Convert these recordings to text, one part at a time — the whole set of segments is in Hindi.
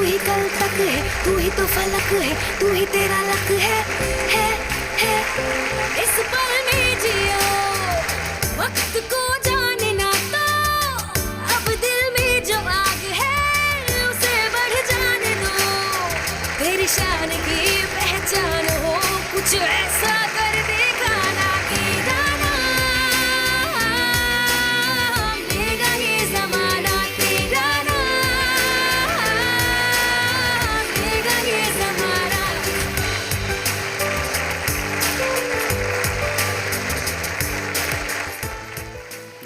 ही कल तक है, तू ही तो फलक है, तू ही तेरा लक है। इस पल में जियो, वक्त को जाने ना तो, अब दिल में जो आग है उसे बढ़ जाने दो। तेरी शान की पहचान हो, कुछ ऐसा कर दिखाना कि गाना लेगा ये ज़माना, तेरा नाम लेगा ये ज़माना।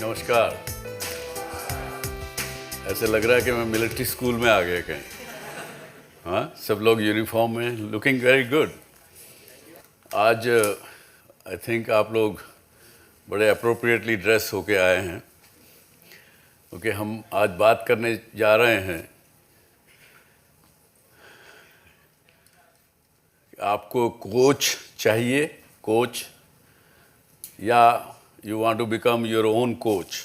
नमस्कार। ऐसे लग रहा है कि मैं मिलिट्री स्कूल में आ गया कहीं। हाँ, सब लोग यूनिफॉर्म में, लुकिंग वेरी गुड। आज आई थिंक आप लोग बड़े अप्रोप्रिएटली ड्रेस होके आए हैं, क्योंकि हम आज बात करने जा रहे हैं कि आपको कोच चाहिए, कोच, या you want to become your own coach?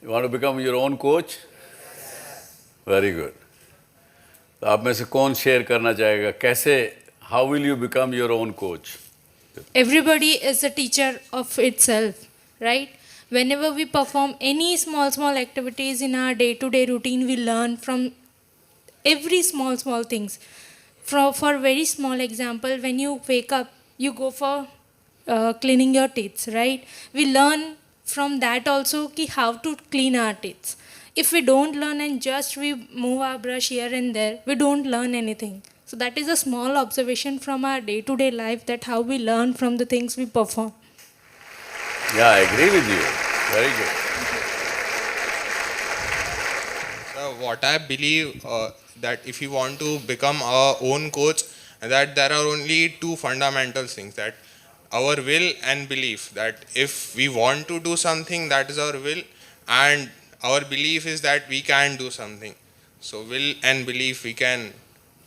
You want to become your own coach? Very good. तो आप में से कौन शेयर करना चाहेगा, कैसे, how will you become your own coach? Everybody is a teacher of itself, right? Whenever we perform any small activities in our day-to-day routine, we learn from every small things. For very small example, when you wake up, you go for cleaning your teeth, right? We learn from that also ki how to clean our teeth. If we don't learn and just we move our brush here and there, we don't learn anything. So that is a small observation from our day-to-day life, that how we learn from the things we perform. Yeah, I agree with you. Very good. What I believe that if you want to become our own coach, that there are only two fundamental things, that our will and belief. That if we want to do something, that is our will, and our belief is that we can do something. So will and belief, we can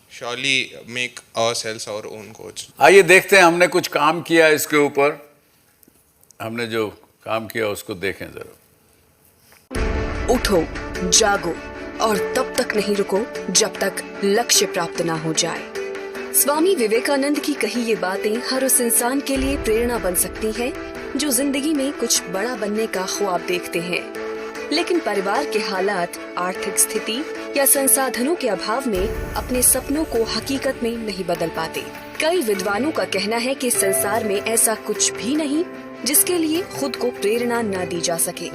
surely make ourselves our own coach. आइए देखते हैं, हमने कुछ काम किया इसके ऊपर। हमने जो काम किया उसको देखें जरा। उठो, जागो और तब तक नहीं रुको जब तक लक्ष्य प्राप्त ना हो जाए। स्वामी विवेकानंद की कही ये बातें हर उस इंसान के लिए प्रेरणा बन सकती हैं जो जिंदगी में कुछ बड़ा बनने का ख्वाब देखते हैं, लेकिन परिवार के हालात, आर्थिक स्थिति या संसाधनों के अभाव में अपने सपनों को हकीकत में नहीं बदल पाते। कई विद्वानों का कहना है कि संसार में ऐसा कुछ भी नहीं जिसके लिए खुद को प्रेरणा न दी जा सके।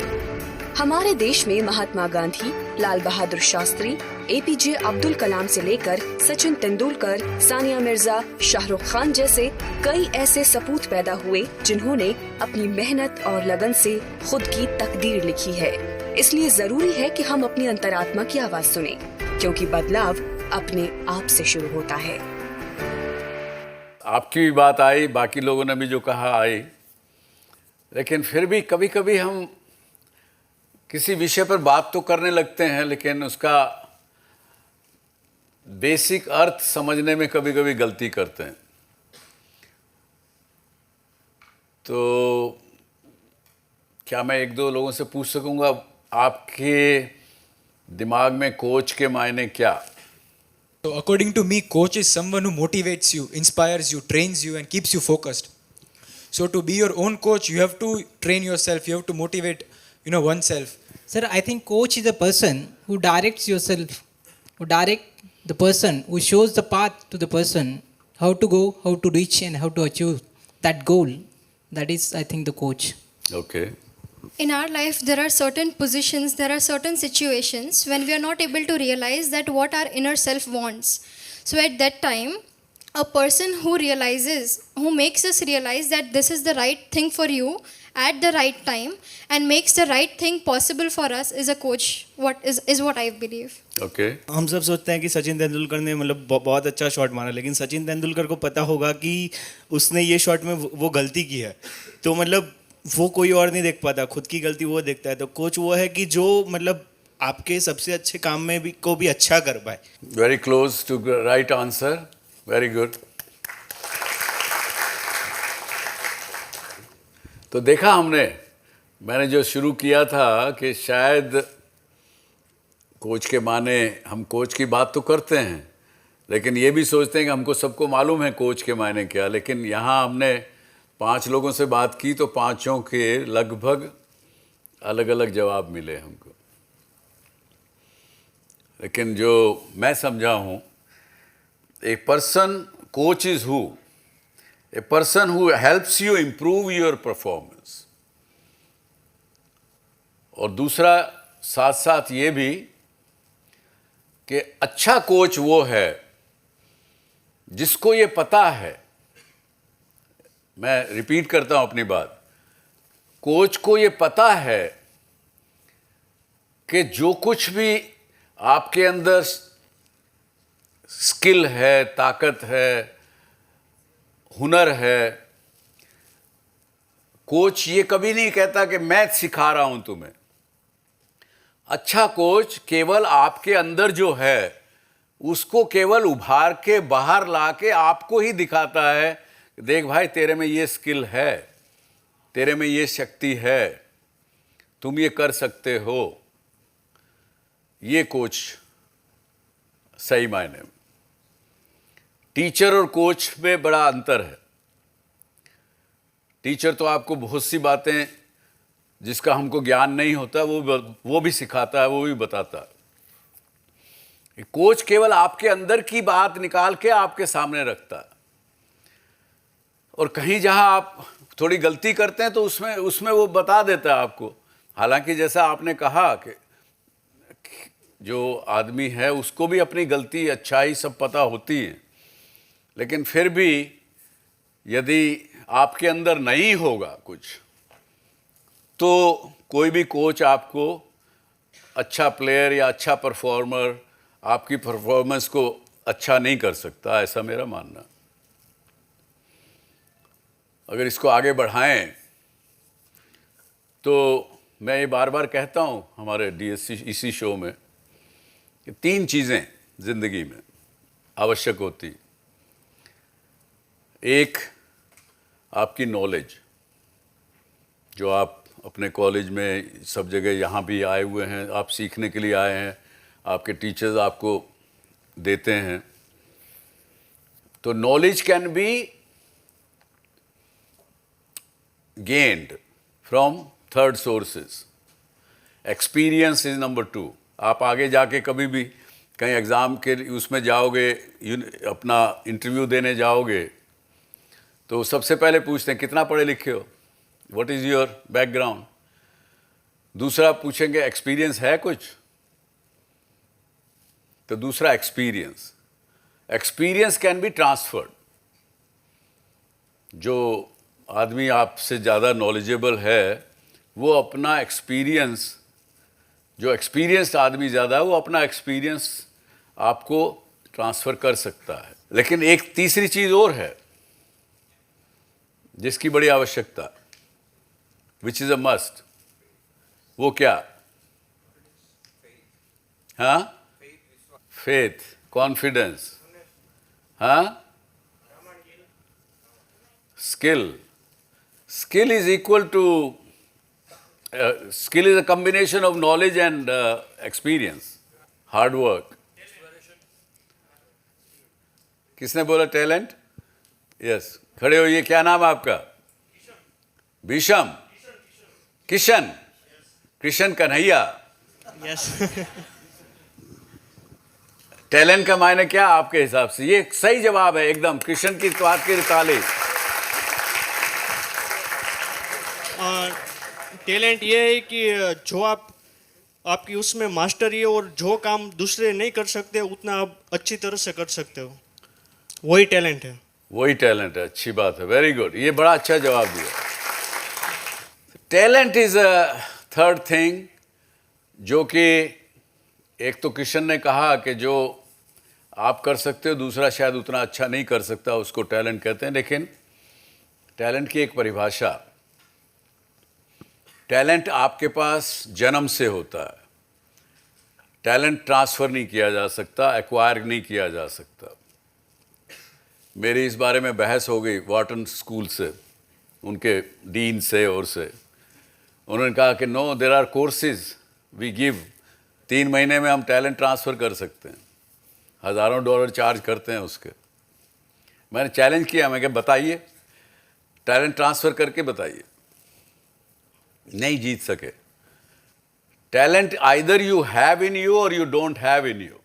हमारे देश में महात्मा गांधी, लाल बहादुर शास्त्री, एपीजे अब्दुल कलाम से लेकर सचिन तेंदुलकर, सानिया मिर्जा, शाहरुख खान जैसे कई ऐसे सपूत पैदा हुए जिन्होंने अपनी मेहनत और लगन से खुद की तकदीर लिखी है। इसलिए जरूरी है कि हम अपनी अंतरात्मा की आवाज सुने, क्योंकि बदलाव अपने आप से शुरू होता है। आपकी भी बात आई, बाकी लोगों ने भी जो कहा आई, लेकिन फिर भी कभी कभी हम किसी विषय पर बात तो करने लगते हैं, लेकिन उसका बेसिक अर्थ समझने में कभी कभी गलती करते हैं। तो क्या मैं एक दो लोगों से पूछ सकूंगा, आपके दिमाग में कोच के मायने क्या? So according to me, coach is someone who motivates you, inspires you, trains you and keeps you focused. So to be your own coach, you have to train yourself, you have to motivate, oneself. Sir, I think coach is a person who directs yourself, who direct the person, who shows the path to the person, how to go, how to reach and how to achieve that goal. That is, I think, the coach. Okay. In our life, there are certain positions, there are certain situations when we are not able to realize that what our inner self wants. So at that time, a person who makes us realize that this is the right thing for you at the right time and makes the right thing possible for us is a coach. What is what I believe. Okay. हम सब सोचते हैं कि सचिन तेंदुलकर ने बहुत अच्छा शॉट मारा, लेकिन सचिन तेंदुलकर को पता होगा कि उसने ये शॉट में वो गलती की है, तो वो कोई और नहीं देख पाता, खुद की गलती वो देखता है। तो कोच वो है कि जो आपके सबसे अच्छे काम में को भी अच्छा कर पाए। Very close to right answer, very good. तो देखा मैंने जो शुरू किया था कि शायद कोच के माने हम कोच की बात तो करते हैं, लेकिन ये भी सोचते हैं कि हमको सबको मालूम है कोच के मायने क्या। लेकिन यहाँ हमने 5 लोगों से बात की तो 5 के लगभग अलग अलग जवाब मिले हमको। लेकिन जो मैं समझा हूँ, a person, coach is who, a person who helps you improve your performance. और दूसरा साथ साथ ये भी कि अच्छा कोच वो है जिसको ये पता है, मैं रिपीट करता हूं अपनी बात, कोच को ये पता है कि जो कुछ भी आपके अंदर स्किल है, ताकत है, हुनर है, कोच ये कभी नहीं कहता कि मैं सिखा रहा हूं तुम्हें। अच्छा कोच केवल आपके अंदर जो है उसको केवल उभार के बाहर ला के आपको ही दिखाता है, देख भाई तेरे में ये स्किल है, तेरे में ये शक्ति है, तुम ये कर सकते हो। ये कोच सही मायने में। टीचर और कोच में बड़ा अंतर है। टीचर तो आपको बहुत सी बातें जिसका हमको ज्ञान नहीं होता वो भी सिखाता है, वो भी बताता है। कोच केवल आपके अंदर की बात निकाल के आपके सामने रखता है, और कहीं जहां आप थोड़ी गलती करते हैं तो उसमें वो बता देता है आपको। हालांकि जैसा आपने कहा कि जो आदमी है उसको भी अपनी गलती अच्छाई सब पता होती है, लेकिन फिर भी यदि आपके अंदर नहीं होगा कुछ तो कोई भी कोच आपको अच्छा प्लेयर या अच्छा परफॉर्मर, आपकी परफॉर्मेंस को अच्छा नहीं कर सकता, ऐसा मेरा मानना। अगर इसको आगे बढ़ाएं तो मैं ये बार बार कहता हूँ हमारे डीएससी इसी शो में कि 3 चीज़ें ज़िंदगी में आवश्यक होती। एक, आपकी नॉलेज, जो आप अपने कॉलेज में सब जगह यहाँ भी आए हुए हैं, आप सीखने के लिए आए हैं, आपके टीचर्स आपको देते हैं। तो knowledge can be gained from third sources. Experience is number 2। आप आगे जाके कभी भी कहीं एग्ज़ाम के उसमें जाओगे, अपना इंटरव्यू देने जाओगे, तो सबसे पहले पूछते हैं कितना पढ़े लिखे हो, व्हाट इज़ योर बैकग्राउंड। दूसरा पूछेंगे एक्सपीरियंस है कुछ, तो दूसरा experience. Experience can be transferred. जो आदमी आपसे ज़्यादा नॉलेजेबल है वो अपना एक्सपीरियंस, जो एक्सपीरियंस्ड आदमी ज़्यादा है वो अपना एक्सपीरियंस आपको ट्रांसफ़र कर सकता है। लेकिन एक तीसरी चीज़ और है जिसकी बड़ी आवश्यकता, विच इज़ अ मस्ट। वो क्या? हाँ, फेथ, कॉन्फिडेंस, हाँ, skill. Skill is equal to skill is a combination of knowledge and experience, hard work. किसने बोला टैलेंट? यस, खड़े हो। ये क्या नाम है आपका? भीषम, किशन, कृष्ण कन्हैया। यस। टैलेंट का मायने क्या आपके हिसाब से? ये सही जवाब है एकदम, कृष्ण की बात की तारीफ। टैलेंट ये है कि जो आपकी उसमें मास्टरी है और जो काम दूसरे नहीं कर सकते उतना आप अच्छी तरह से कर सकते हो, वही टैलेंट है। वही टैलेंट है, अच्छी बात है, वेरी गुड। ये बड़ा अच्छा जवाब दिया। Talent is a third thing, जो कि एक तो किशन ने कहा कि जो आप कर सकते हो दूसरा शायद उतना अच्छा नहीं कर सकता, उसको टैलेंट कहते हैं। लेकिन टैलेंट की एक परिभाषा, टैलेंट आपके पास जन्म से होता है। टैलेंट ट्रांसफ़र नहीं किया जा सकता, एक्वायर नहीं किया जा सकता। मेरी इस बारे में बहस हो गई वार्टन स्कूल से, उनके डीन से और से। उन्होंने कहा कि no, there are courses we give 3 महीने में हम टैलेंट ट्रांसफ़र कर सकते हैं, हज़ारों डॉलर चार्ज करते हैं उसके। मैंने चैलेंज किया, मैं कहा बताइए, टैलेंट ट्रांसफ़र करके बताइए। नहीं जीत सके। Talent either you have in you or you don't have in you.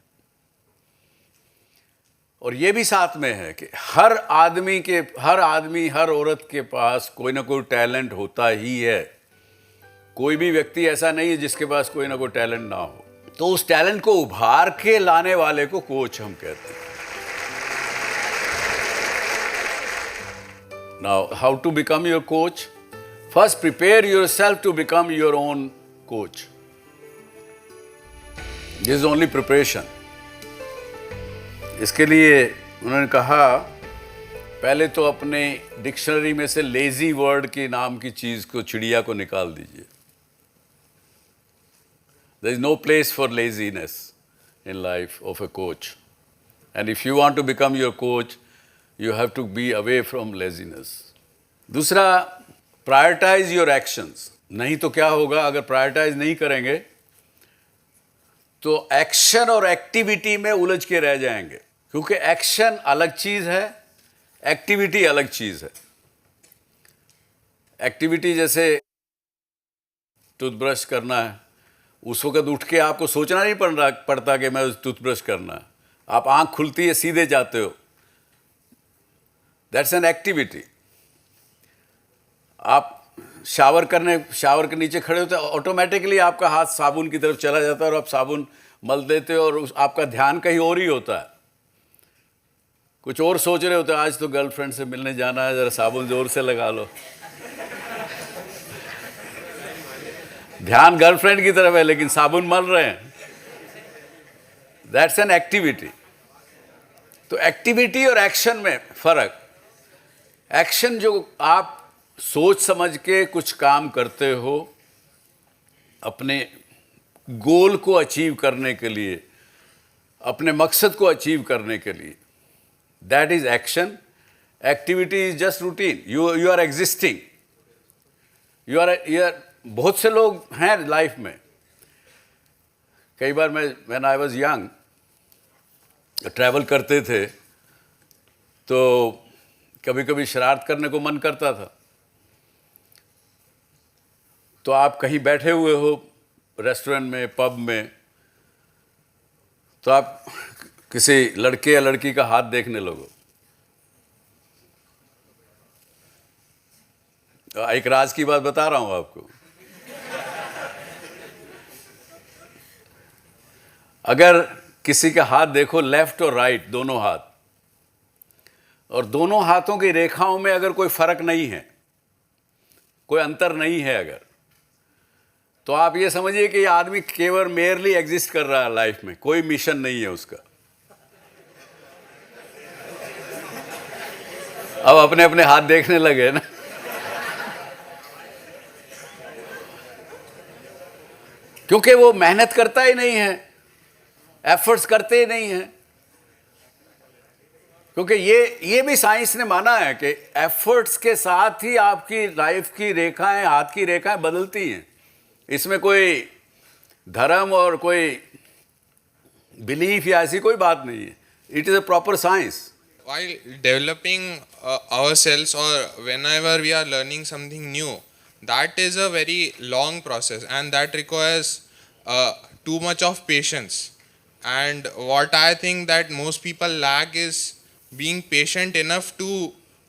और ये भी साथ में है कि हर आदमी हर औरत के पास कोई ना कोई टैलेंट होता ही है। कोई भी व्यक्ति ऐसा नहीं है जिसके पास कोई ना कोई टैलेंट ना हो। तो उस टैलेंट को उभार के लाने वाले को कोच हम कहते हैं। Now how to become your coach? First prepare yourself to become your own coach. This is only preparation. इसके लिए उन्होंने कहा पहले तो अपने डिक्शनरी में से लेजी वर्ड की नाम की चीज को, चिड़िया को निकाल दीजिए। There is no place for laziness in life of a coach. And if you want to become your coach, you have to be away from laziness. दूसरा, prioritize your actions. नहीं तो क्या होगा, अगर prioritize नहीं करेंगे तो एक्शन और एक्टिविटी में उलझ के रह जाएंगे। क्योंकि एक्शन अलग चीज है, एक्टिविटी अलग चीज है। एक्टिविटी जैसे टूथब्रश करना है, उस वक्त उठ के आपको सोचना नहीं पड़ता कि मैं टूथब्रश करना है। आप आंख खुलती है सीधे जाते हो, दैट्स एन एक्टिविटी। आप शावर के नीचे खड़े होते, ऑटोमेटिकली आपका हाथ साबुन की तरफ चला जाता है और आप साबुन मल देते हो और आपका ध्यान कहीं और ही होता है, कुछ और सोच रहे होते हैं। आज तो गर्लफ्रेंड से मिलने जाना है, जरा साबुन जोर से लगा लो। ध्यान गर्लफ्रेंड की तरफ है लेकिन साबुन मल रहे हैं। That's an activity. तो एक्टिविटी और एक्शन में फर्क। एक्शन जो आप सोच समझ के कुछ काम करते हो अपने गोल को अचीव करने के लिए, अपने मकसद को अचीव करने के लिए, that is action. Activity is just routine. You are existing. You are बहुत से लोग हैं लाइफ में। कई बार when I was young travel करते थे तो कभी कभी शरारत करने को मन करता था। तो आप कहीं बैठे हुए हो रेस्टोरेंट में, पब में, तो आप किसी लड़के या लड़की का हाथ देखने लगो। एक राज की बात बता रहा हूं आपको। अगर किसी का हाथ देखो, लेफ्ट और राइट दोनों हाथ, और दोनों हाथों की रेखाओं में अगर कोई फर्क नहीं है, कोई अंतर नहीं है अगर, तो आप ये समझिए कि ये आदमी केवल मेयरली एग्जिस्ट कर रहा है लाइफ में, कोई मिशन नहीं है उसका। अब अपने अपने हाथ देखने लगे ना। क्योंकि वो मेहनत करता ही नहीं है, एफर्ट्स करते ही नहीं हैं। क्योंकि ये भी साइंस ने माना है कि एफर्ट्स के साथ ही आपकी लाइफ की रेखाएं, हाथ की रेखाएं बदलती हैं। इसमें कोई धर्म और कोई बिलीफ या ऐसी कोई बात नहीं है। It is a proper science. While developing ourselves, or whenever we are learning something new, that is a very long process and that requires too much of patience. And what I think that most people lack is being patient enough to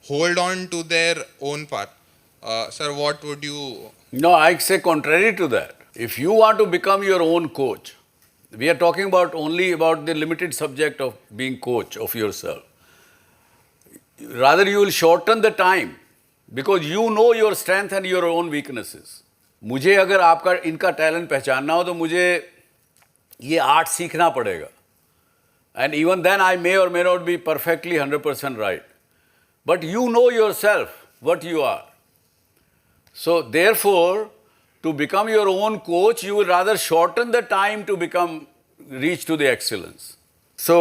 hold on to their own path. Sir, what would you... No, I say contrary to that. If you want to become your own coach, we are talking only about the limited subject of being coach of yourself. Rather, you will shorten the time because you know your strength and your own weaknesses. मुझे अगर आपका इनका टैलेंट पहचानना हो तो मुझे ये आर्ट सीखना पड़ेगा. And even then I may or may not be perfectly 100% right. But you know yourself what you are. So therefore, to become your own coach, you will rather shorten the time to reach to the excellence. So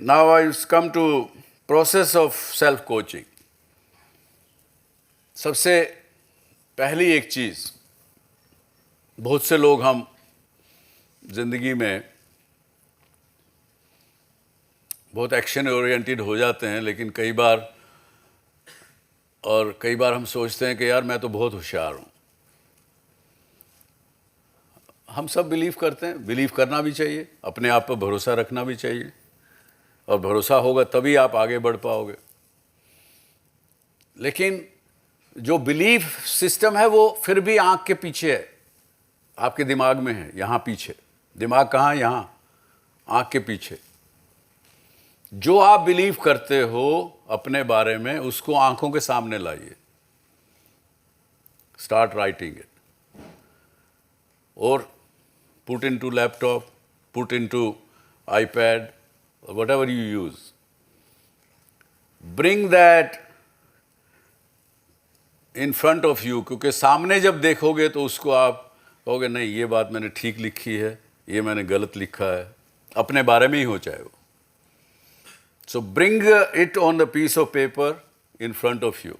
now I come to process of self-coaching. सबसे पहली एक चीज़, बहुत से लोग हम ज़िंदगी में बहुत एक्शन ओरिएंटेड हो जाते हैं, लेकिन कई बार हम सोचते हैं कि यार मैं तो बहुत होशियार हूँ। हम सब बिलीव करते हैं, बिलीव करना भी चाहिए, अपने आप पर भरोसा रखना भी चाहिए, और भरोसा होगा तभी आप आगे बढ़ पाओगे। लेकिन जो बिलीफ सिस्टम है वो फिर भी आंख के पीछे है, आपके दिमाग में है, यहाँ पीछे। दिमाग कहाँ? यहाँ, आंख के पीछे। जो आप बिलीव करते हो अपने बारे में, उसको आंखों के सामने लाइए। स्टार्ट राइटिंग इट, और put into laptop, put into iPad, or whatever you use. Bring that in front of you, क्योंकि सामने जब देखोगे तो उसको आप कहोगे नहीं ये बात मैंने ठीक लिखी है, ये मैंने गलत लिखा है, अपने बारे में ही हो चाहे वो। So bring it on the piece of paper in front of you.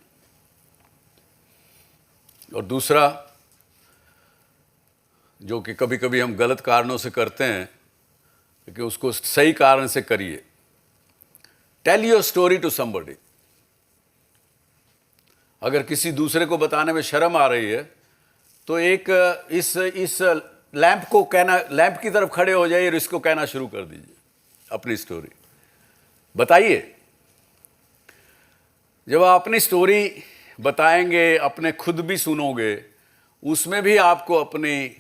और दूसरा, जो कि कभी कभी हम गलत कारणों से करते हैं, कि उसको सही कारण से करिए। Tell your story to somebody. अगर किसी दूसरे को बताने में शर्म आ रही है तो एक इस लैंप को कहना, लैंप की तरफ खड़े हो जाइए और इसको कहना शुरू कर दीजिए, अपनी स्टोरी बताइए। जब आप अपनी स्टोरी बताएंगे, अपने खुद भी सुनोगे, उसमें भी आपको अपनी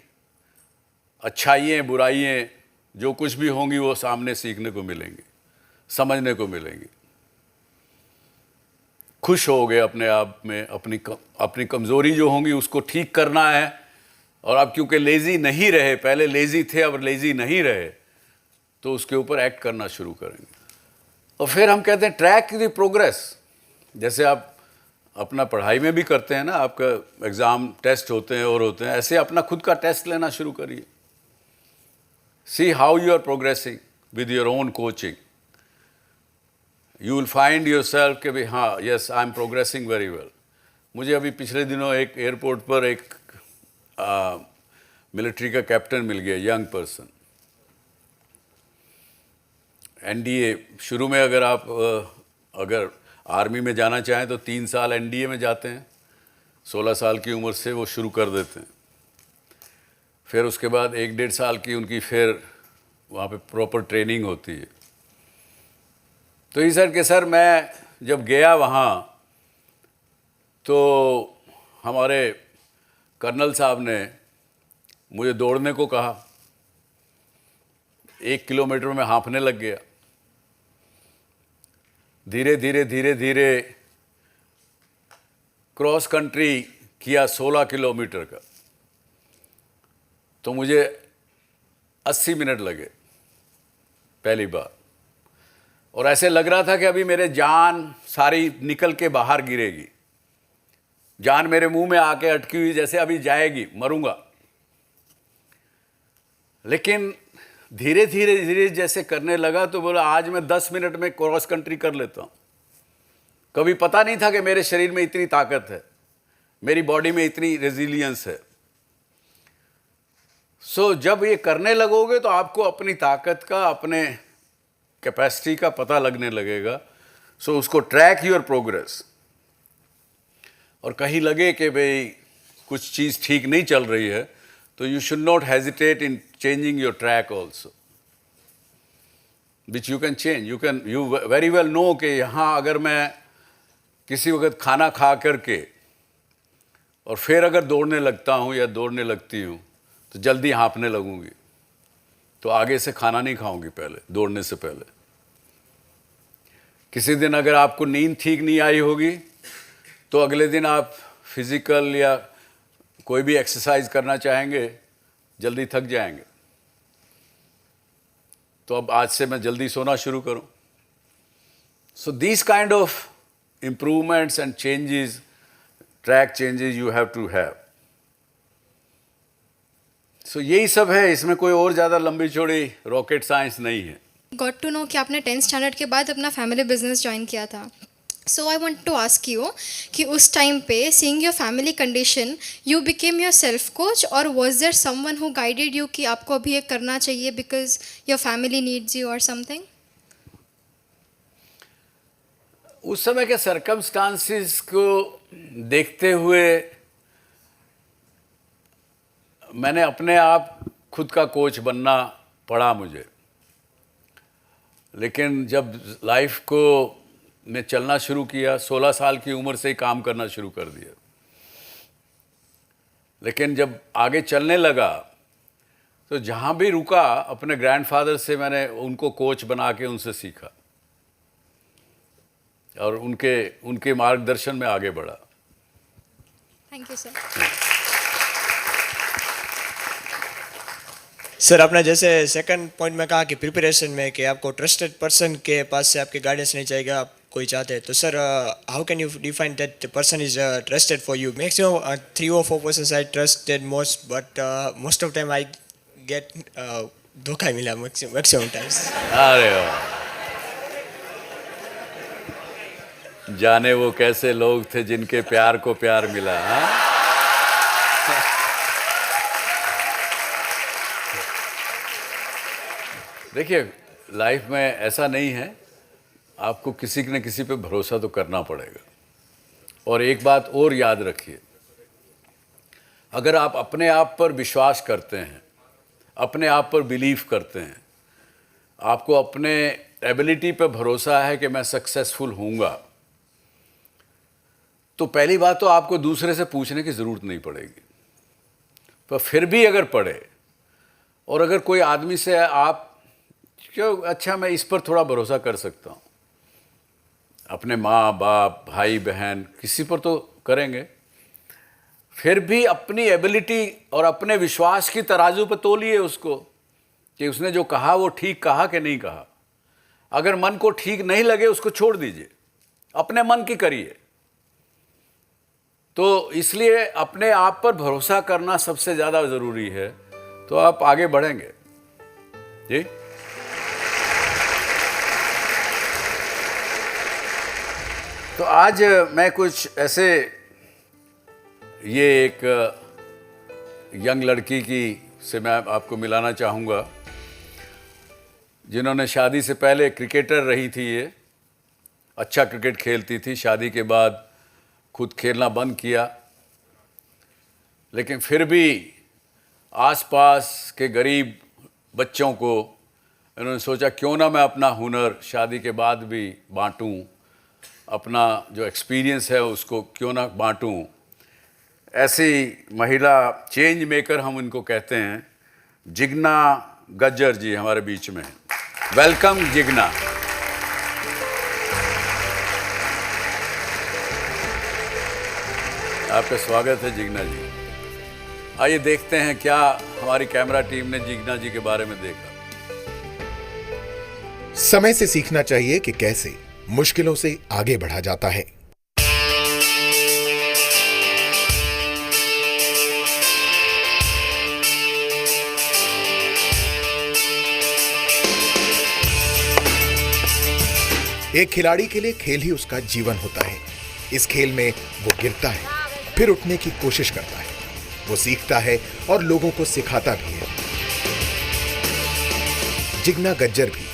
अच्छाइयाँ बुराइयाँ जो कुछ भी होंगी वो सामने सीखने को मिलेंगी, समझने को मिलेंगी। खुश होगे अपने आप में, अपनी कमज़ोरी जो होंगी उसको ठीक करना है। और अब क्योंकि लेज़ी नहीं रहे, पहले लेज़ी थे अब लेज़ी नहीं रहे, तो उसके ऊपर एक्ट करना शुरू करेंगे। और फिर हम कहते हैं ट्रैक द प्रोग्रेस। जैसे आप अपना पढ़ाई में भी करते हैं ना, आपका एग्ज़ाम टेस्ट होते हैं और होते हैं, ऐसे अपना खुद का टेस्ट लेना शुरू करिए। See how you are progressing with your own coaching. You will find yourself कि भाई हाँ, yes, I am progressing very well. मुझे अभी पिछले दिनों एक एयरपोर्ट पर एक मिलिट्री का कैप्टन मिल गया, यंग पर्सन। NDA शुरू में अगर आर्मी में जाना चाहें तो 3 साल NDA में जाते हैं, 16 साल की उम्र से वो शुरू कर देते हैं। फिर उसके बाद 1-1.5 साल की उनकी फिर वहाँ पे प्रॉपर ट्रेनिंग होती है। तो ये सर कि सर मैं जब गया वहाँ तो हमारे कर्नल साहब ने मुझे दौड़ने को कहा। 1 किलोमीटर में हाँफने लग गया। धीरे धीरे क्रॉस कंट्री किया 16 किलोमीटर का, तो मुझे 80 मिनट लगे पहली बार। और ऐसे लग रहा था कि अभी मेरे जान सारी निकल के बाहर गिरेगी, जान मेरे मुंह में आके अटकी हुई, जैसे अभी जाएगी, मरूंगा। लेकिन धीरे धीरे जैसे करने लगा तो बोला आज मैं 10 मिनट में क्रॉस कंट्री कर लेता हूँ। कभी पता नहीं था कि मेरे शरीर में इतनी ताकत है, मेरी बॉडी में इतनी रेजिलियंस है। सो जब ये करने लगोगे तो आपको अपनी ताकत का, अपने कैपेसिटी का पता लगने लगेगा। सो उसको ट्रैक योर प्रोग्रेस। और कहीं लगे कि भाई कुछ चीज़ ठीक नहीं चल रही है तो you should not hesitate in changing your track also, which you can change. You very well know कि यहाँ अगर मैं किसी वक्त खाना खा करके और फिर अगर दौड़ने लगता हूँ या दौड़ने लगती हूँ तो जल्दी हाँफने लगूंगी, तो आगे से खाना नहीं खाऊंगी पहले, दौड़ने से पहले। किसी दिन अगर आपको नींद ठीक नहीं आई होगी तो अगले दिन आप फिजिकल या कोई भी एक्सरसाइज करना चाहेंगे, जल्दी थक जाएंगे। तो अब आज से मैं जल्दी सोना शुरू करूं। So this kind of improvements and changes, track changes you have to have. So यही सब है, इसमें कोई और ज़्यादा लंबी चौड़ी रॉकेट साइंस नहीं है। गॉट टू नो कि आपने 10th स्टैंडर्ड के बाद अपना फैमिली बिजनेस ज्वाइन किया था। So I want to ask you कि उस टाइम पे seeing your family condition you became yourself coach, और was there someone who guided you कि आपको अभी ये करना चाहिए because your family needs you or something? उस समय के सर्कमस्टांसिस को देखते हुए मैंने अपने आप खुद का कोच बनना पड़ा मुझे। लेकिन जब लाइफ को ने चलना शुरू किया, 16 साल की उम्र से ही काम करना शुरू कर दिया। लेकिन जब आगे चलने लगा तो जहाँ भी रुका अपने ग्रैंडफादर से मैंने उनको कोच बना के उनसे सीखा और उनके मार्गदर्शन में आगे बढ़ा। Thank you sir. सर आपने जैसे सेकंड पॉइंट में कहा कि प्रिपरेशन में कि आपको ट्रस्टेड पर्सन के पास से आपके गाइडेंस नहीं चाहिए, आप कोई चाहते हैं, तो sir how can you define that person is trusted for you? Maximum 3 or 4 person I trusted most, but most of time I get धोखा मिला मैक्सिमम टाइम्स। अरे वाह, जाने वो कैसे लोग थे जिनके प्यार को प्यार मिला। हाँ, देखिए लाइफ में ऐसा नहीं है, आपको किसी न किसी पे भरोसा तो करना पड़ेगा। और एक बात और याद रखिए, अगर आप अपने आप पर विश्वास करते हैं, अपने आप पर बिलीव करते हैं, आपको अपने एबिलिटी पे भरोसा है कि मैं सक्सेसफुल हूँगा, तो पहली बात तो आपको दूसरे से पूछने की ज़रूरत नहीं पड़ेगी। पर फिर भी अगर पड़े और अगर कोई आदमी से आप क्यों, अच्छा मैं इस पर थोड़ा भरोसा कर सकता हूँ, अपने माँ बाप भाई बहन किसी पर तो करेंगे, फिर भी अपनी एबिलिटी और अपने विश्वास की तराजू पर तोलिए उसको कि उसने जो कहा वो ठीक कहा कि नहीं कहा। अगर मन को ठीक नहीं लगे उसको छोड़ दीजिए, अपने मन की करिए। तो इसलिए अपने आप पर भरोसा करना सबसे ज़्यादा ज़रूरी है, तो आप आगे बढ़ेंगे। जी, तो आज मैं कुछ ऐसे, ये एक यंग लड़की की से मैं आपको मिलाना चाहूँगा जिन्होंने शादी से पहले क्रिकेटर रही थी। ये अच्छा क्रिकेट खेलती थी, शादी के बाद खुद खेलना बंद किया, लेकिन फिर भी आसपास के गरीब बच्चों को इन्होंने सोचा क्यों ना मैं अपना हुनर शादी के बाद भी बांटूं, अपना जो एक्सपीरियंस है उसको क्यों ना बांटूं। ऐसी महिला चेंज मेकर हम इनको कहते हैं। जिग्ना गज्जर जी हमारे बीच में, वेलकम जिग्ना। आपका स्वागत है जिग्ना जी। आइए देखते हैं क्या हमारी कैमरा टीम ने जिग्ना जी के बारे में देखा। समय से सीखना चाहिए कि कैसे मुश्किलों से आगे बढ़ा जाता है। एक खिलाड़ी के लिए खेल ही उसका जीवन होता है। इस खेल में वो गिरता है, फिर उठने की कोशिश करता है, वो सीखता है और लोगों को सिखाता भी है। जिग्ना गज्जर भी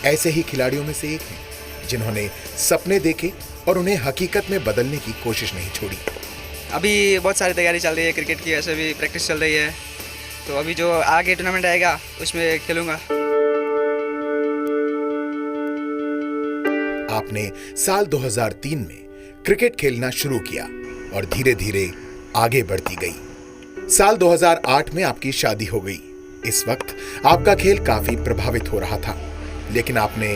ऐसे ही खिलाड़ियों में से एक हैं जिन्होंने सपने देखे और उन्हें हकीकत में बदलने की कोशिश नहीं छोड़ी। अभी बहुत सारी तैयारी चल रही है क्रिकेट की, ऐसे भी प्रैक्टिस चल रही है, तो अभी जो आगे टूर्नामेंट आएगा उसमें खेलूंगा। आपने साल 2003 में क्रिकेट खेलना शुरू किया और धीरे धीरे आगे बढ़ती गई। साल 2008 में आपकी शादी हो गई। इस वक्त आपका खेल काफी प्रभावित हो रहा था, लेकिन आपने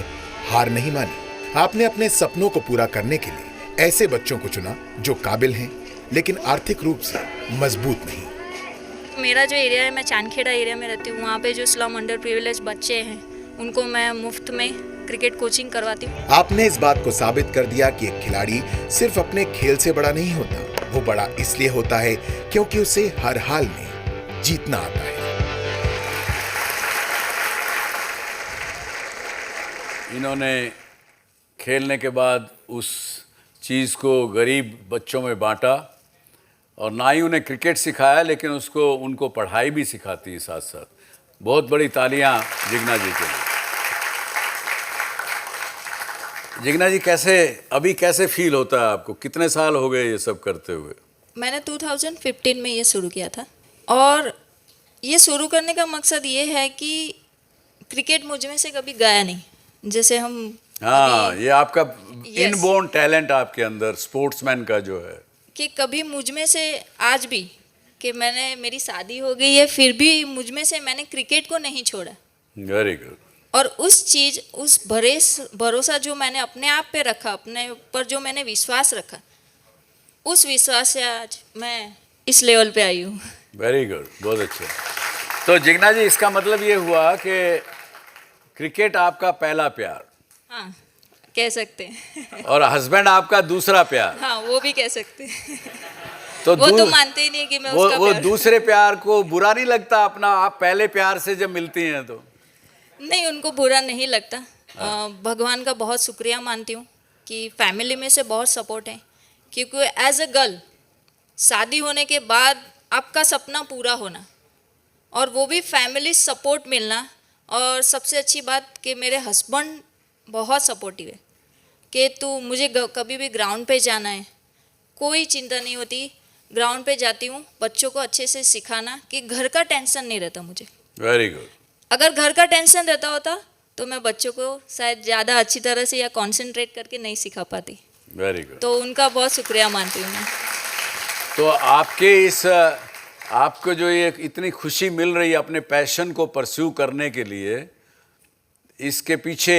हार नहीं मानी। आपने अपने सपनों को पूरा करने के लिए ऐसे बच्चों को चुना जो काबिल हैं लेकिन आर्थिक रूप से मजबूत नहीं। मेरा जो एरिया है, मैं चांदखेड़ा एरिया में रहती हूँ, वहाँ पे जो स्लम अंडर प्रिविलेज बच्चे हैं उनको मैं मुफ्त में क्रिकेट कोचिंग करवाती हूँ। आपने इस बात को साबित कर दिया कि एक खिलाड़ी सिर्फ अपने खेल से बड़ा नहीं होता, वो बड़ा इसलिए होता है क्योंकि उसे हर हाल में जीतना आता है। इन्होंने खेलने के बाद उस चीज़ को गरीब बच्चों में बांटा, और ना ही उन्हें क्रिकेट सिखाया लेकिन उसको उनको पढ़ाई भी सिखाती है साथ साथ। बहुत बड़ी तालियां जिग्ना जी के लिए। जिग्ना जी, कैसे फील होता है आपको? कितने साल हो गए ये सब करते हुए? मैंने 2015 में ये शुरू किया था, और ये शुरू करने का मकसद ये है कि क्रिकेट मुझ में से कभी गया नहीं। जैसे हम हाँ, ये आपका इनबोर्न टैलेंट आपके अंदर स्पोर्ट्समैन का जो है, कि कभी मुझ में से आज भी, कि मेरी शादी हो गई है फिर भी मुझ में से मैंने क्रिकेट को नहीं छोड़ा। Very good. और उस भरोसा जो मैंने अपने आप पे रखा, अपने ऊपर जो मैंने विश्वास रखा, उस विश्वास से आज मैं इस लेवल पे आई हूँ। वेरी गुड, बहुत अच्छा। तो जिग्ना जी, इसका मतलब ये हुआ कि क्रिकेट आपका पहला प्यार, हाँ कह सकते हैं। और हस्बैंड आपका दूसरा प्यार। हाँ वो भी कह सकते हैं। तो वो तो मानते ही नहीं कि मैं उसका वो प्यार। दूसरे प्यार को बुरा नहीं लगता अपना, आप पहले प्यार से जब मिलती हैं तो? नहीं, उनको बुरा नहीं लगता। भगवान का बहुत शुक्रिया मानती हूँ कि फैमिली में से बहुत सपोर्ट है, क्योंकि एज अ गर्ल शादी होने के बाद आपका सपना पूरा होना, और वो भी फैमिली सपोर्ट मिलना, और सबसे अच्छी बात कि मेरे हस्बैंड बहुत सपोर्टिव है कि तू मुझे कभी भी ग्राउंड पे जाना है, कोई चिंता नहीं होती। ग्राउंड पे जाती हूँ, बच्चों को अच्छे से सिखाना, कि घर का टेंशन नहीं रहता मुझे। Very good. अगर घर का टेंशन रहता होता तो मैं बच्चों को शायद ज़्यादा अच्छी तरह से या कॉन्सेंट्रेट करके नहीं सिखा पाती। Very good. तो उनका बहुत शुक्रिया मानती हूँ मैं। तो आपको जो ये इतनी खुशी मिल रही है अपने पैशन को परस्यू करने के लिए, इसके पीछे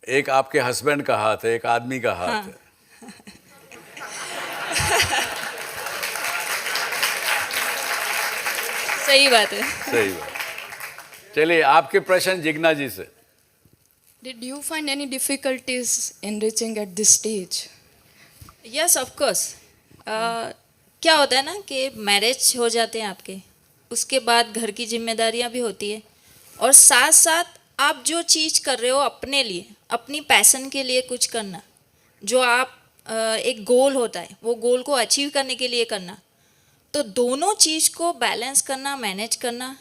एक आपके हस्बैंड का हाथ है, एक आदमी का हाथ है। सही बात है। सही बात। चलिए, आपके प्रश्न जिग्ना जी से। Did you find any difficulties in reaching at this stage? Yes of course. क्या होता है ना कि मैरिज हो जाते हैं आपके, उसके बाद घर की जिम्मेदारियां भी होती है, और साथ साथ आप जो चीज़ कर रहे हो अपने लिए, अपनी पैशन के लिए कुछ करना, जो आप एक गोल होता है, वो गोल को अचीव करने के लिए करना, तो दोनों चीज़ को बैलेंस करना, मैनेज करना,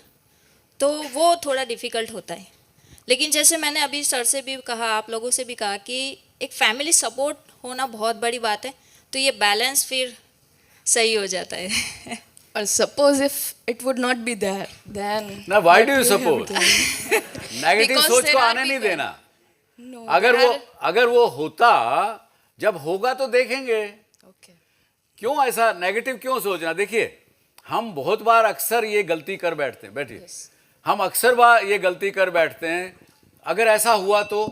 तो वो थोड़ा डिफ़िकल्ट होता है। लेकिन जैसे मैंने अभी सर से भी कहा, आप लोगों से भी कहा कि एक फैमिली सपोर्ट होना बहुत बड़ी बात है, तो ये बैलेंस फिर सही हो जाता है। Or suppose if it would not be there, then ना, why do you what suppose? have done? Negative Because सोच there को are आने नहीं people- देना। No, अगर वो होता, जब होगा तो देखेंगे। क्यों ऐसा नेगेटिव क्यों सोचना? देखिए, हम बहुत बार अक्सर ये गलती कर बैठते हैं। बैठिए। हम अक्सर बार ये गलती कर बैठते हैं, अगर ऐसा हुआ तो,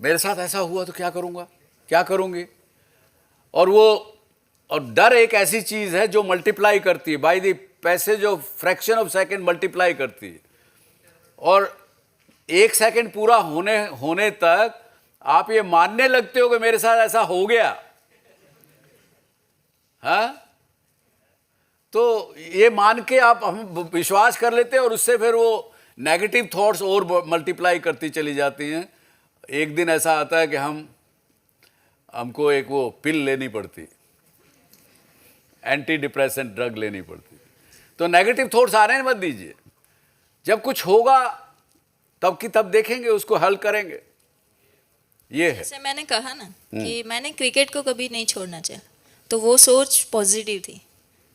मेरे साथ ऐसा हुआ तो क्या करूंगा, क्या करूंगी? और डर एक ऐसी चीज है जो मल्टीप्लाई करती है, बाय द पैसे जो फ्रैक्शन ऑफ सेकंड मल्टीप्लाई करती है, और 1 सेकंड पूरा होने तक आप ये मानने लगते हो कि मेरे साथ ऐसा हो गया। हाँ, तो ये मान के हम विश्वास कर लेते हैं, और उससे फिर वो नेगेटिव थॉट्स और मल्टीप्लाई करती चली जाती हैं। एक दिन ऐसा आता है कि हमको एक वो पिल लेनी पड़ती, एंटी डिप्रेसेंट ड्रग लेनी पड़ती। तो नेगेटिव थॉट्स आने मत दीजिए, जब कुछ होगा तब की तब देखेंगे, उसको हल करेंगे। ये है। जैसे मैंने कहा ना कि मैंने क्रिकेट को कभी नहीं छोड़ना चाहा, तो वो सोच पॉजिटिव थी,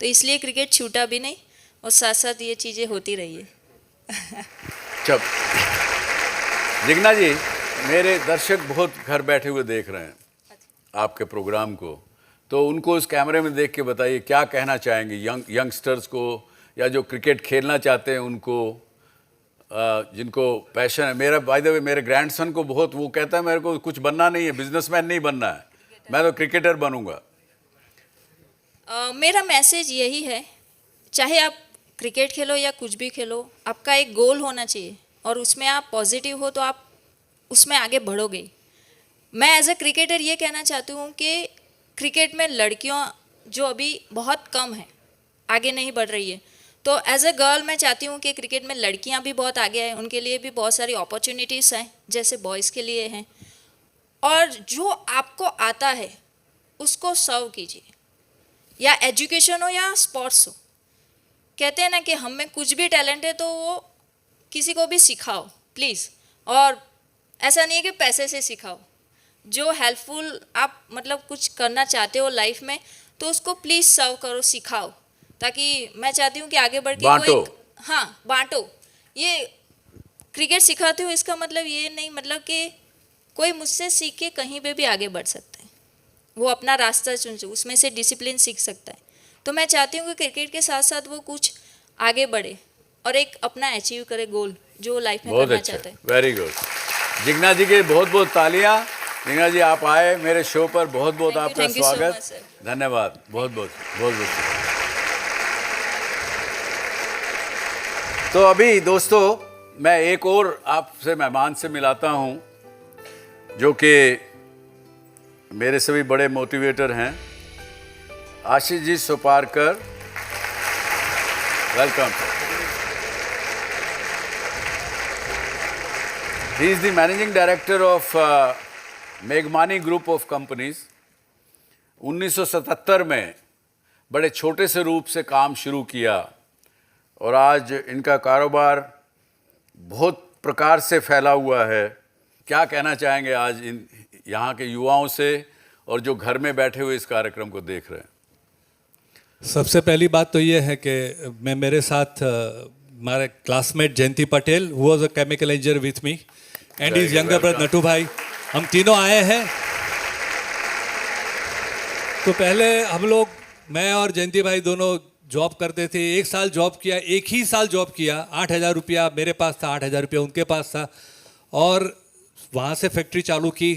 तो इसलिए क्रिकेट छूटा भी नहीं, और साथ साथ ये चीज़ें होती रही है। चल जिग्ना जी, मेरे दर्शक बहुत घर बैठे हुए देख रहे हैं आपके प्रोग्राम को, तो उनको इस कैमरे में देख के बताइए क्या कहना चाहेंगे यंगस्टर्स को, या जो क्रिकेट खेलना चाहते हैं उनको, जिनको पैशन है। मेरा बाय द वे मेरे ग्रैंडसन को बहुत, वो कहता है मेरे को कुछ बनना नहीं है, बिजनेसमैन नहीं बनना है, मैं तो क्रिकेटर बनूंगा। मेरा मैसेज यही है, चाहे आप क्रिकेट खेलो या कुछ भी खेलो, आपका एक गोल होना चाहिए, और उसमें आप पॉजिटिव हो तो आप उसमें आगे बढ़ोगे। मैं एज अ क्रिकेटर ये कहना चाहती हूँ कि क्रिकेट में लड़कियों जो अभी बहुत कम है, आगे नहीं बढ़ रही है, तो एज अ गर्ल मैं चाहती हूँ कि क्रिकेट में लड़कियाँ भी बहुत आगे आए, उनके लिए भी बहुत सारी अपॉर्चुनिटीज़ हैं जैसे बॉयज़ के लिए हैं। और जो आपको आता है उसको सर्व कीजिए, या एजुकेशन हो या स्पोर्ट्स हो। कहते हैं ना कि हम में कुछ भी टैलेंट है तो वो किसी को भी सिखाओ प्लीज़, और ऐसा नहीं है कि पैसे से सिखाओ। जो हेल्पफुल आप मतलब कुछ करना चाहते हो लाइफ में तो उसको प्लीज़ सर्व करो, सिखाओ, ताकि मैं चाहती हूँ कि आगे बढ़ के बांटो। हाँ बांटो। ये क्रिकेट सिखाते हो इसका मतलब ये नहीं मतलब कि कोई मुझसे सीख के कहीं पे भी आगे बढ़ सकता है, वो अपना रास्ता चुन, उसमें से डिसिप्लिन सीख सकता है। तो मैं चाहती हूँ कि क्रिकेट के साथ साथ वो कुछ आगे बढ़े और एक अपना अचीव करे गोल जो लाइफ में बहुत करना अच्छा, चाहता है। Very good. जिग्ना जी के बहुत बहुत तालियां। जिग्ना जी आप आए मेरे शो पर, बहुत बहुत आपका thank you so स्वागत। much, sir. धन्यवाद, बहुत बहुत बहुत बहुत। तो अभी दोस्तों मैं एक और आपसे मेहमान से मिलाता हूं जो कि मेरे से भी बड़े मोटिवेटर हैं, Ashish ji Soparkar. Welcome. He is the managing director of मेघमानी ग्रुप ऑफ कंपनीज। 1977 में बड़े छोटे से रूप से काम शुरू किया और आज इनका कारोबार बहुत प्रकार से फैला हुआ है। क्या कहना चाहेंगे आज इन यहाँ के युवाओं से और जो घर में बैठे हुए इस कार्यक्रम को देख रहे हैं? सबसे पहली बात तो ये है कि मैं मेरे साथ हमारे classmate Jayanti Patel, who was a chemical engineer with me, and his younger brother Natu भाई, हम तीनों आए हैं। तो पहले हम लोग, मैं और जयंती भाई दोनों जॉब करते थे। एक साल जॉब किया, एक ही साल जॉब किया। 8,000 रुपया मेरे पास था, 8,000 रुपया उनके पास था, और वहाँ से फैक्ट्री चालू की।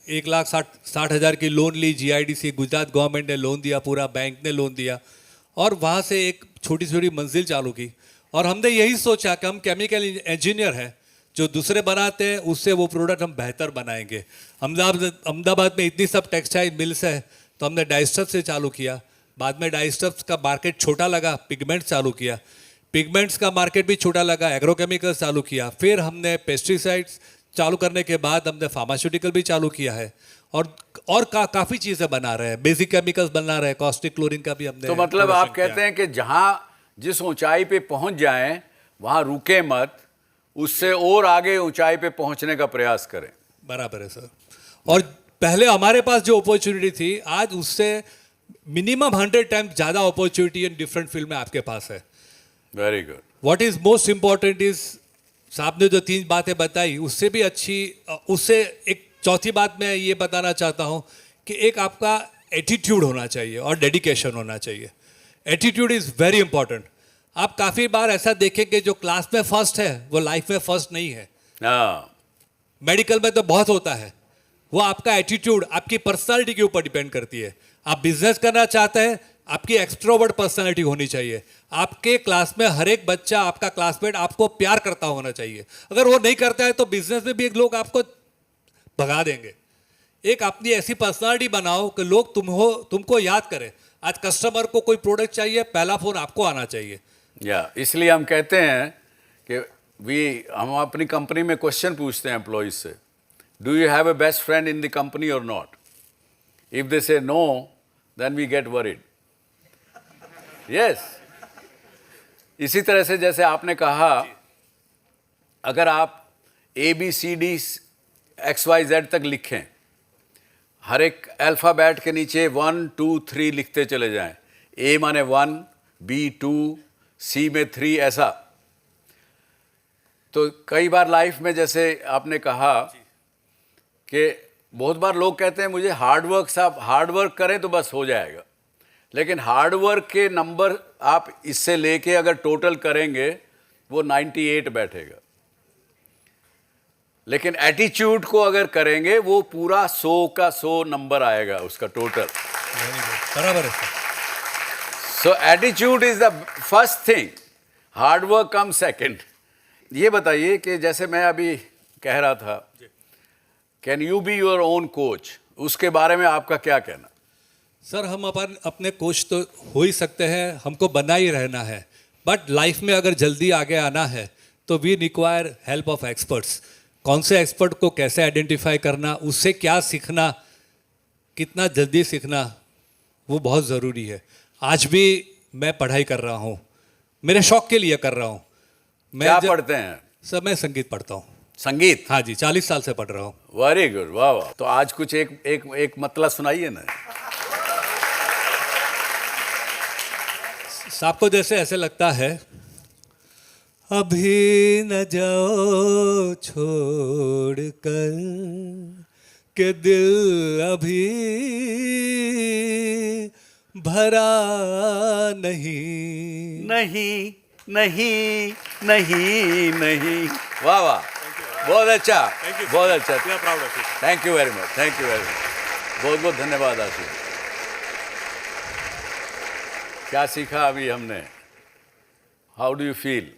1,60,000 की लोन ली, GIDC गुजरात गवर्नमेंट ने लोन दिया, पूरा बैंक ने लोन दिया, और वहाँ से एक छोटी छोटी मंजिल चालू की। और हमने यही सोचा कि हम केमिकल इंजीनियर हैं, जो दूसरे बनाते हैं उससे वो प्रोडक्ट हम बेहतर बनाएंगे। अहमदाबाद में इतनी सब टेक्सटाइल मिल्स है, तो हमने डाइस्टफ से चालू किया। बाद में डाइस्टफ्स का मार्केट छोटा लगा, पिगमेंट्स चालू किया। पिगमेंट्स का मार्केट भी छोटा लगा, एग्रोकेमिकल्स चालू किया। फिर हमने पेस्टिसाइड्स चालू करने के बाद हमने फार्मास्यूटिकल भी चालू किया है, और काफ़ी चीज़ें बना रहे हैं, बेसिक केमिकल्स बना रहे हैं, कॉस्टिक क्लोरीन का भी हमने। तो मतलब आप कहते हैं कि जहाँ जिस ऊंचाई पे पहुँच जाएं वहाँ रुके मत, उससे और आगे ऊंचाई पे पहुँचने का प्रयास करें। बराबर है सर। और पहले हमारे पास जो अपॉर्चुनिटी थी, आज उससे मिनिमम 100 टाइम्स ज़्यादा अपॉर्चुनिटी इन डिफरेंट फील्ड में आपके पास है। Very good. What is most important is, साहब ने जो 3 बातें बताई उससे भी अच्छी, उससे एक चौथी बात मैं ये बताना चाहता हूँ कि एक आपका एटीट्यूड होना चाहिए और डेडिकेशन होना चाहिए। Attitude is very important. आप काफ़ी बार ऐसा देखेंगे जो क्लास में फर्स्ट है वो लाइफ में फर्स्ट नहीं है। मेडिकल में तो बहुत होता है। वो आपका एटीट्यूड, आपकी पर्सनालिटी के ऊपर डिपेंड करती है। आप बिजनेस करना चाहते हैं, आपकी एक्सट्रोवर्ट पर्सनालिटी होनी चाहिए। आपके क्लास में हर एक बच्चा, आपका क्लासमेट आपको प्यार करता होना चाहिए। अगर वो नहीं करता है तो बिजनेस में भी एक लोग आपको भगा देंगे। एक अपनी ऐसी पर्सनालिटी बनाओ कि लोग तुमको याद करें। आज कस्टमर को कोई प्रोडक्ट चाहिए, पहला फोन आपको आना चाहिए। इसलिए हम कहते हैं कि हम अपनी कंपनी में क्वेश्चन पूछते हैं एम्प्लॉयज से, do you have a best friend in the company और not? If they say no, then we get worried. Yes, इसी तरह से जैसे आपने कहा, अगर आप ABCD XYZ तक लिखें, हर एक अल्फ़ाबेट के नीचे 1 2 3 लिखते चले जाएं। A माने 1, B 2, C में 3, ऐसा। तो कई बार लाइफ में जैसे आपने कहा कि बहुत बार लोग कहते हैं मुझे हार्डवर्क, साहब हार्डवर्क करें तो बस हो जाएगा, लेकिन हार्डवर्क के नंबर आप इससे लेके अगर टोटल करेंगे वो 98 बैठेगा, लेकिन एटीट्यूड को अगर करेंगे वो पूरा 100 का 100 नंबर आएगा उसका टोटल। बराबर है। So attitude is the first thing, hard work come second. ये बताइए कि जैसे मैं अभी कह रहा था, can you be your own coach, उसके बारे में आपका क्या कहना? सर, हम अपने कोच तो हो ही सकते हैं, हमको बना ही रहना है, बट लाइफ में अगर जल्दी आगे आना है तो we require help of experts. कौन से एक्सपर्ट को कैसे आइडेंटिफाई करना, उससे क्या सीखना, कितना जल्दी सीखना, वो बहुत ज़रूरी है। आज भी मैं पढ़ाई कर रहा हूँ, मेरे शौक के लिए कर रहा हूँ। क्या पढ़ते हैं? सर मैं संगीत पढ़ता हूँ। संगीत? हाँ जी, 40 साल से पढ़ रहा हूँ। वेरी गुड, वाह वाह। तो आज कुछ एक मतलब सुनाइए ना। सांप को जैसे ऐसे लगता है, अभी न जाओ छोड़ कर के दिल अभी भरा नहीं। नहीं नहीं नहीं नहीं। वाह वाह, बहुत अच्छा, बहुत अच्छा। Thank you very much, thank you very much, बहुत बहुत धन्यवाद आशीष। क्या सीखा अभी हमने? How do you feel?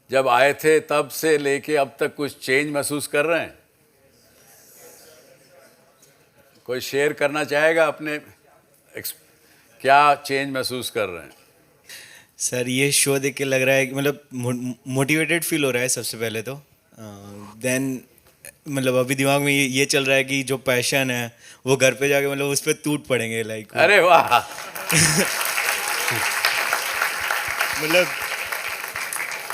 जब आए थे तब से लेके अब तक कुछ चेंज महसूस कर रहे हैं? कोई शेयर करना चाहेगा अपने क्या चेंज महसूस कर रहे हैं? सर ये शो देख के लग रहा है कि मतलब मोटिवेटेड फील हो रहा है सबसे पहले तो। देन मतलब अभी दिमाग में ये चल रहा है कि जो पैशन है वो घर पे जाके मतलब उस पर टूट पड़ेंगे लाइक। अरे वाह। मतलब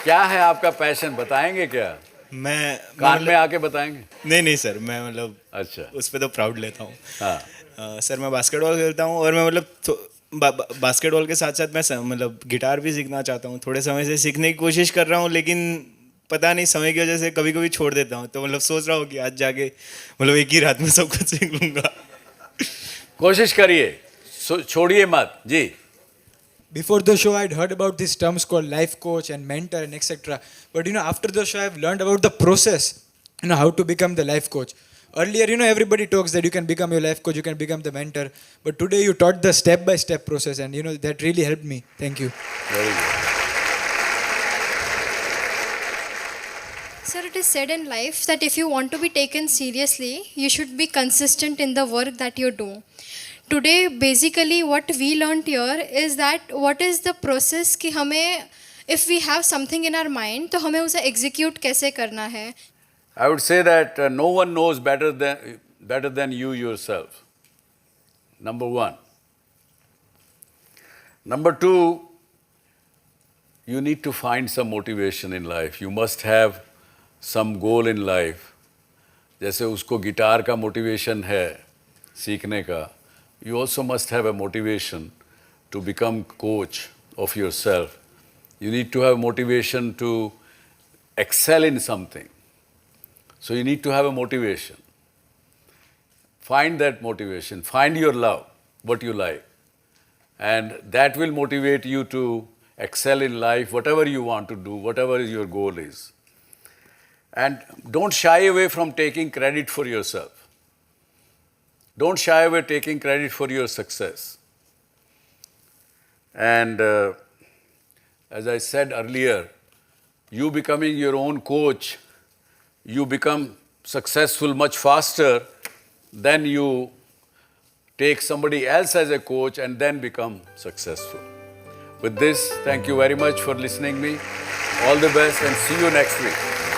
क्या है आपका पैशन, बताएंगे क्या? मैं कान में आके बताएंगे? नहीं सर, मैं मतलब अच्छा उस पर तो प्राउड लेता हूँ। हाँ। सर मैं बास्केटबॉल खेलता हूँ और मैं मतलब बास्केटबॉल के साथ साथ मैं मतलब गिटार भी सीखना चाहता हूँ। थोड़े समय से सीखने की कोशिश कर रहा हूँ, लेकिन पता नहीं समय की वजह से कभी कभी छोड़ देता हूँ। तो मतलब सोच रहा हूँ कि आज जाके मतलब एक ही रात में सब कुछ सीख लूँगा। कोशिश करिए, छोड़िए मत जी। Before the show, I'd heard about these terms called life coach and mentor and etc. But after the show, I've learned about the process, how to become the life coach. Earlier, everybody talks that you can become your life coach, you can become the mentor. But today, you taught the step-by-step process, and that really helped me. Thank you. Very good. Sir, it is said in life that if you want to be taken seriously, you should be consistent in the work that you do. Today, basically, what we learned here is that what is the process कि हमें if we have something in our mind तो हमें उसे execute कैसे करना है. I would say that no one knows better than you yourself. Number one. Number two, you need to find some motivation in life. You must have some goal in life. जैसे उसको गिटार का motivation है सीखने का, you also must have a motivation to become coach of yourself. You need to have motivation to excel in something. So you need to have a motivation. Find that motivation. Find your love, what you like. And that will motivate you to excel in life, whatever you want to do, whatever your goal is. And don't shy away from taking credit for yourself. Don't shy away taking credit for your success. And as I said earlier, you becoming your own coach, you become successful much faster than you take somebody else as a coach and then become successful. With this, thank you very much for listening to me. All the best and see you next week.